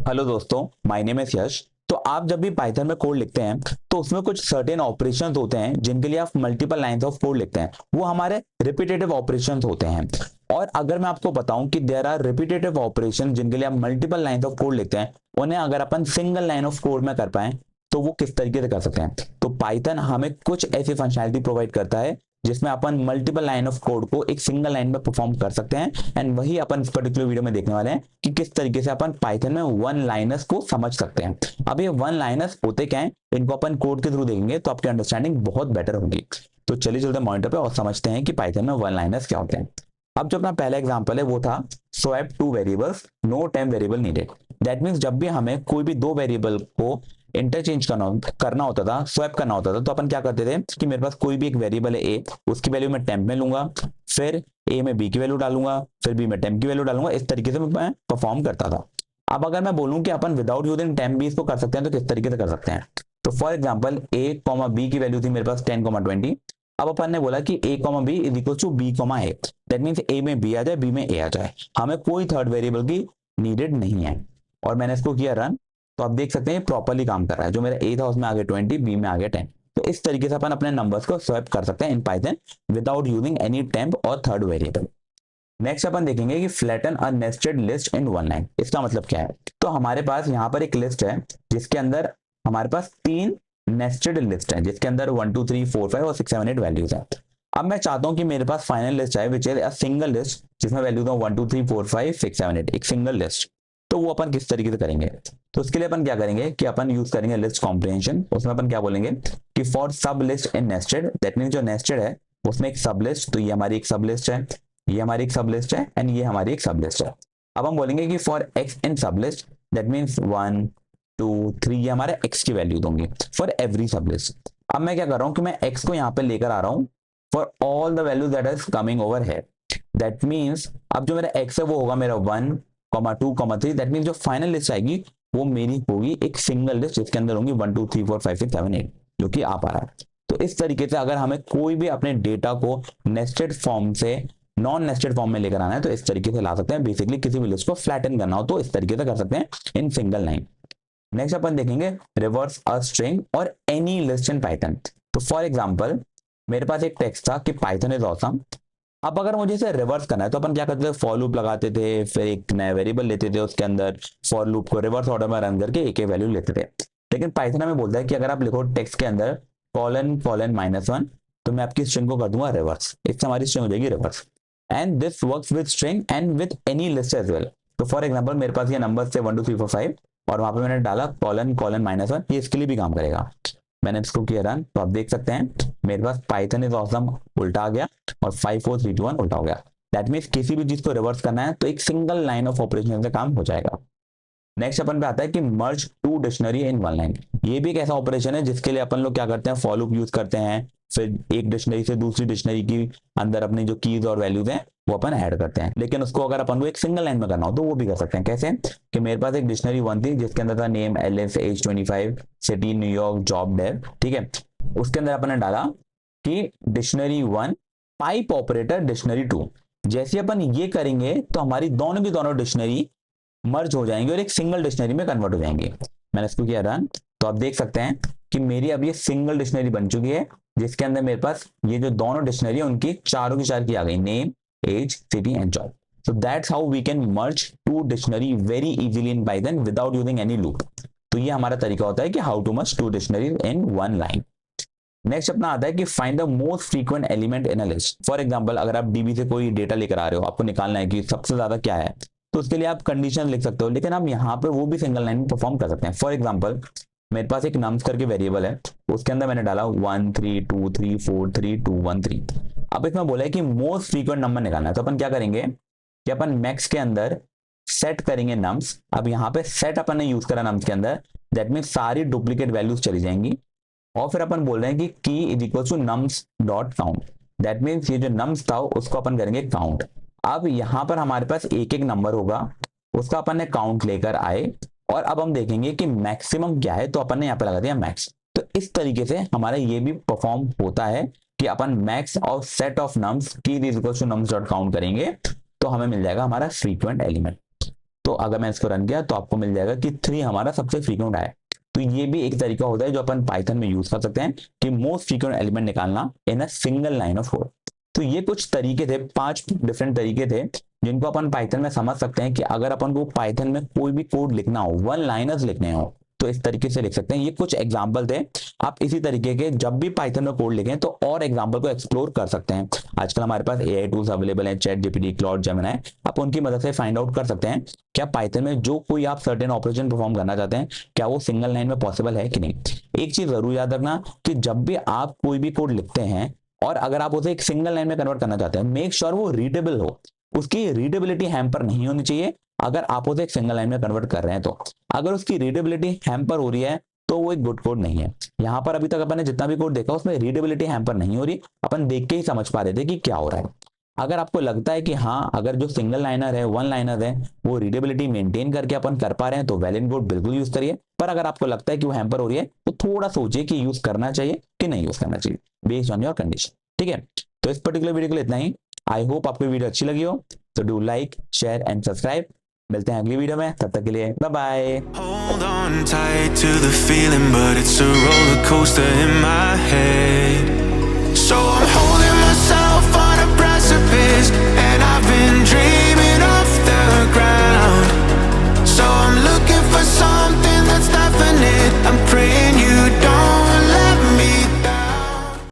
Hello दोस्तों, my name is यश। तो आप जब भी पाइथन में कोड लिखते हैं तो उसमें कुछ सर्टेन ऑपरेशंस होते हैं जिनके लिए आप मल्टीपल लाइंस ऑफ कोड लिखते हैं। वो हमारे रिपीटेटिव ऑपरेशंस होते हैं। और अगर मैं आपको बताऊं कि देयर आर रिपीटेटिव ऑपरेशन जिनके लिए आप मल्टीपल लाइंस ऑफ कोड लिखते हैं, उन्हें अगर अपन सिंगल लाइन ऑफ कोड में कर पाए तो वो किस तरीके से कर सकते हैं। तो पाइथन हमें कुछ ऐसी फंक्शनैलिटी प्रोवाइड करता है जिसमें अपन मल्टीपल लाइन ऑफ कोड को एक सिंगल लाइन में परफॉर्म कर सकते हैं। एंड वही अपन इस पर्टिकुलर वीडियो में देखने वाले हैं कि किस तरीके से अपन पाइथन में वन लाइनर्स को समझ सकते हैं। अब ये वन लाइनर्स होते क्या हैं, इनको अपन कोड के थ्रू देखेंगे तो आपकी अंडरस्टैंडिंग बहुत बेटर होगी। तो चलिए चलते मॉनिटर पे और समझते हैं कि पाइथन में वन लाइनर्स क्या होते हैं। अब जो अपना पहला एग्जांपल है वो था swap two variables, no temp variable needed. That means जब भी हमें कोई भी दो वेरिएबल को इंटरचेंज करना होता था, स्वैप करना होता था, तो अपन क्या करते थे कि मेरे पास कोई भी एक वेरिएबल है ए, उसकी वैल्यू मैं टेम्प में लूंगा, फिर ए में बी की वैल्यू डालूंगा, फिर बी में टेम्प की वैल्यू डालूंगा। इस तरीके से मैं परफॉर्म करता था। अब अगर मैं बोलूं कि अपन विदाउट यूजिंग टेम्प भी इसको कर सकते हैं तो किस तरीके से कर सकते हैं। तो for example A comma B की वैल्यू थी मेरे पास 10,20। अब अपन ने बोला कि A comma B is equal to B comma A. That means A में बी आ जाए, बी में ए आ जाए, हमें कोई थर्ड वेरिएबल की नीडेड नहीं है। और मैंने इसको किया रन, तो आप देख सकते हैं प्रॉपर्ली काम कर रहा है। जो मेरा ए था उसमें आ गया 20, बी में आ गया 10। तो इस तरीके से अपन अपने नंबर्स को स्वैप कर सकते हैं in Python without using any temp और थर्ड वेरिएबल। नेक्स्ट अपन देखेंगे कि फ्लैटन अ नेस्टेड लिस्ट इन वन लाइन। इसका मतलब क्या है। तो हमारे पास यहाँ पर एक लिस्ट है जिसके अंदर हमारे पास तीन नेस्टेड लिस्ट है जिसके अंदर 1 2 3 4 5 और 6 7 8 वैल्यूज है। अब मैं चाहता हूं कि मेरे पास फाइनल लिस्ट आए which is a single list जिसमें वैल्यूज हो 1 2 3 4 5 6 7 8, एक सिंगल लिस्ट। तो वो अपन किस तरीके से करेंगे। तो उसके लिए अपन क्या करेंगे कि अपन यूज करेंगे लिस्ट कॉम्प्रिहेंशन। उसमें अपन क्या बोलेंगे कि फॉर सब list in nested, that mean जो नेस्टेड है उसमें एक सब लिस्ट, तो ये हमारी एक सब लिस्ट है, ये हमारी एक सब लिस्ट है एंड ये हमारी एक सब लिस्ट है। अब हम बोलेंगे कि फॉर एक्स इन सब लिस्ट, दैट मीन्स 1 2 3, ये हमारे एक्स की वैल्यू दूंगी फॉर एवरी सब लिस्ट। अब मैं क्या कर रहा हूं कि मैं एक्स को यहाँ पे लेकर आ रहा हूं for all the value that is coming over है। दैट मीन्स अब जो मेरा एक्स है वो होगा मेरा 1 2 3। दैट मीन्स जो फाइनल लिस्ट आएगी वो मेरी होगी एक सिंगल लिस्ट जिसके अंदर होंगी 1 2 3 4 5 6 7 8, जो कि आ पा रहा है। तो इस तरीके से अगर हमें कोई भी अपने डेटा को नेस्टेड फॉर्म से नॉन नेस्टेड फॉर्म में लेकर आना है तो इस तरीके से ला सकते हैं। बेसिकली किसी भी लिस्ट को फ्लैटन करना हो तो इस तरीके से कर सकते हैं इन सिंगल लाइन। नेक्स्ट अपन देखेंगे रिवर्स अ स्ट्रिंग और एनी लिस्ट इन पाइथन। तो फॉर एग्जांपल मेरे पास एक टेक्स्ट था कि पाइथन इज ऑसम। अब अगर मुझे इसे रिवर्स करना है तो अपन क्या करते थे, फॉर लूप लगाते थे, फिर एक नया वेरिएबल लेते थे, उसके अंदर फॉर लूप को रिवर्स ऑर्डर में रन करके एक वैल्यू लेते थे। लेकिन पाइथन हमें बोलता है कि अगर आप लिखो टेक्स्ट के अंदर कॉलन कॉलन -1, तो मैं आपकी स्ट्रिंग को कर दूंगा रिवर्स। इससे हमारी स्ट्रिंग हो जाएगी reverse. And this works with string and with any list as well. तो फॉर एग्जांपल मेरे पास ये नंबर्स थे 1 2 3 4 5 और वहां पे मैंने डाला कॉलन कॉलन -1, ये इसके लिए भी काम करेगा। मैंने इसको किया रन, तो आप देख सकते हैं मेरे पास पाइथन इज ऑसम उल्टा आ गया और 5 4 3 2 1 उल्टा हो गया। दैट मीन्स किसी भी चीज को रिवर्स करना है तो एक सिंगल लाइन ऑफ ऑपरेशन से काम हो जाएगा। नेक्स्ट अपन पे आता है कि merge two dictionary in one line. ये भी एक ऐसा ऑपरेशन है जिसके लिए अपन लोग क्या करते हैं, फॉर लूप यूज करते हैं, फिर एक डिक्शनरी से दूसरी डिक्शनरी की अंदर अपनी जो कीज और वैल्यूज हैं वो अपन ऐड करते हैं। लेकिन उसको अगर अपन को एक सिंगल लाइन में करना हो तो वो भी कर सकते हैं। कैसे कि मेरे पास एक डिक्शनरी 1 थी जिसके अंदर था name Alice age 25 city New York job dev, ठीक है। उसके अंदर अपन ने डाला कि डिक्शनरी 1 पाइप ऑपरेटर डिक्शनरी 2। जैसे अपन ये करेंगे तो हमारी दोनों की दोनों डिक्शनरी मर्ज हो जाएंगे और एक सिंगल डिक्शनरी में कन्वर्ट हो जाएंगे। मैंने इसको किया रन, तो आप देख सकते हैं कि मेरी अब ये सिंगल डिक्शनरी बन चुकी है जिसके अंदर मेरे पास ये जो दोनों डिक्शनरी है उनकी चारों की चार की आ गई, name age city and job. So that's how we can merge two dictionary very easily in Python without using any loop. तो ये हमारा तरीका होता है कि how to merge two dictionaries in one line. Next अपना आता है कि find the most frequent element in a list. For example अगर आप डीबी से कोई डेटा लेकर आ रहे हो, आपको निकालना है कि सबसे ज्यादा क्या है, तो उसके लिए आप कंडीशन लिख सकते हो, लेकिन आप यहाँ पे वो भी सिंगल लाइन में परफॉर्म कर सकते हैं। फॉर एग्जांपल मेरे पास एक नम्स करके वेरिएबल है, उसके अंदर मैंने डाला 1 3 2 3 4 3 2 1 3। अब इसमें बोला है कि मोस्ट फ्रीक्वेंट नंबर निकालना है, तो अपन क्या करेंगे कि अपन मैक्स के अंदर सेट करेंगे नम्स। अब यहाँ पे सेट अपन ने यूज करा नम्स के अंदर, दैट मीन सारी डुप्लीकेट वैल्यूज चली जाएंगी और फिर अपन बोल रहे हैं कि key is equal to nums dot count. That means ये जो नम्स था उसको अपन करेंगे काउंट। अब यहाँ पर हमारे पास एक एक नंबर होगा, उसका अपन ने काउंट लेकर आए और अब हम देखेंगे कि मैक्सिमम क्या है, तो अपन ने यहाँ पे लगा दिया मैक्स। तो इस तरीके से हमारा ये भी परफॉर्म होता है कि अपन मैक्स और set of nums key is equal to nums dot count करेंगे तो हमें मिल जाएगा हमारा फ्रीक्वेंट एलिमेंट। तो अगर मैं इसको रन किया तो आपको मिल जाएगा कि 3 हमारा सबसे फ्रीक्वेंट आया। तो ये भी एक तरीका होता है जो अपन पाइथन में यूज कर सकते हैं कि मोस्ट फ्रीक्वेंट एलिमेंट निकालना in a single line of code. तो ये कुछ तरीके थे, 5 डिफरेंट तरीके थे जिनको अपन पाइथन में समझ सकते हैं कि अगर अपन को पाइथन में कोई भी कोड लिखना हो, वन लाइनर्स लिखने हो, तो इस तरीके से लिख सकते हैं। ये कुछ एग्जाम्पल थे। आप इसी तरीके के जब भी पाइथन में कोड लिखें तो और एग्जाम्पल को एक्सप्लोर कर सकते हैं। आजकल हमारे पास एआई टूल्स अवेलेबल हैं, चैट जीपीटी, क्लाउड जेमिनी, आप उनकी मदद से फाइंड आउट कर सकते हैं क्या पाइथन में जो कोई आप सर्टेन ऑपरेशन परफॉर्म करना चाहते हैं क्या वो सिंगल लाइन में पॉसिबल है कि नहीं। एक चीज जरूर याद रखना कि जब भी आप कोई भी कोड लिखते हैं और अगर आप उसे एक सिंगल लाइन में कन्वर्ट करना चाहते हैं, मेक श्योर वो रीडेबल हो, उसकी रीडेबिलिटी हैम्पर नहीं होनी चाहिए। अगर आप उसे एक सिंगल लाइन में कन्वर्ट कर रहे हैं तो अगर उसकी रीडेबिलिटी हैम्पर हो रही है तो वो एक गुड कोड नहीं है। यहाँ पर अभी तक अपन ने जितना भी कोड देखा उसमें रीडेबिलिटी हैम्पर नहीं हो रही, अपन देख के ही समझ पा रहे थे कि क्या हो रहा है। अगर आपको लगता है कि हाँ अगर जो सिंगल लाइनर है, वन लाइनर है, वो रीडेबिलिटी मेंटेन करके अपन कर पा रहे हैं तो वेल एंड गुड, बिल्कुल यूज करिए। पर अगर आपको लगता है कि वो हैम्पर हो रही है तो थोड़ा सोचिए कि यूज करना चाहिए कि नहीं यूज करना चाहिए, बेस्ड ऑन योर कंडीशन। ठीक है, तो इस पर्टिकुलर वीडियो के लिए इतना ही। आई होप आपको वीडियो अच्छी लगी हो, तो do like, share and subscribe. मिलते हैं अगली वीडियो में, तब तक के लिए bye bye. Hold on tight to the feeling, but it's a roller coaster in my head. So